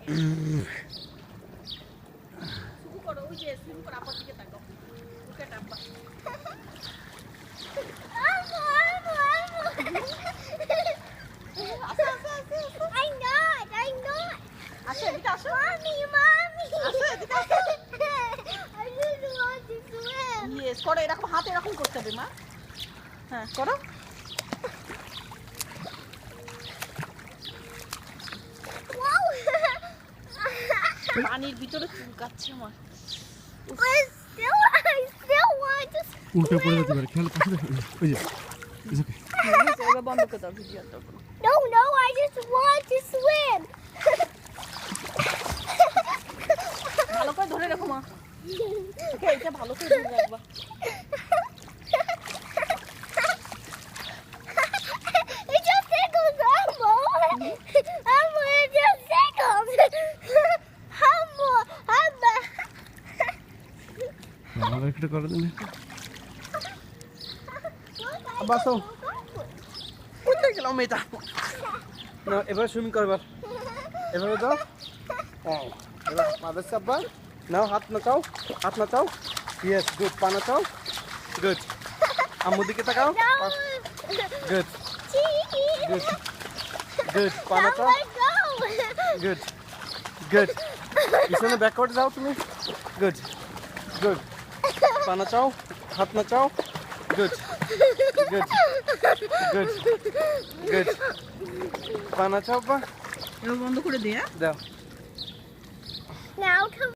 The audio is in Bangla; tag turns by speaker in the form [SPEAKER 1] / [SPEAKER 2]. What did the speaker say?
[SPEAKER 1] শুরু করো, ওই যে শুরু করো, আপার দিকে তাকাও, ওকে টাপা। আসো এদিকে আসো, আসো এদিকে আসো। ইয়েস করো, এরকম হাত এরকম করতে হবে মা। হ্যাঁ করো। পানির ভিতরে চুলকাচ্ছে আমার।
[SPEAKER 2] উল্টো পড়ে যেতে পারে, খেয়াল পাশে দেখো, ওই যে
[SPEAKER 1] এবার বন্ধ করে দাও video.
[SPEAKER 3] No, I just want to swim.
[SPEAKER 1] ভালো করে ধরে রাখো মা। ওকে, এটা ভালো করে ধরে রাখবা।
[SPEAKER 3] It just tickles, Elmo. Elmo, it just tickles. Elmo.
[SPEAKER 2] ভালো একটা করে দিন।
[SPEAKER 4] বাসো, কোথায় গেলাম মেয়েটা? না, এবার সুইমিং করবার, এভাবে দাও। হ্যাঁ, এবার মাদার সাব্বার নাও, হাত নাচাও, হাত নাচাও। Yes, good. পা নাচাও, গুড। আম্মু দিকে তাকাও, গুড গুড গুড। পা নাচাও, গুড গুড। পিছনে ব্যাকওয়ার্ড যাও তুমি, গুড গুড। পা নাচাও, হাত নাচাও, গুড গুড গুড গুড। পা নাচাও, পা
[SPEAKER 1] এবার বন্ধ করে দে।
[SPEAKER 4] দাও।
[SPEAKER 3] Now come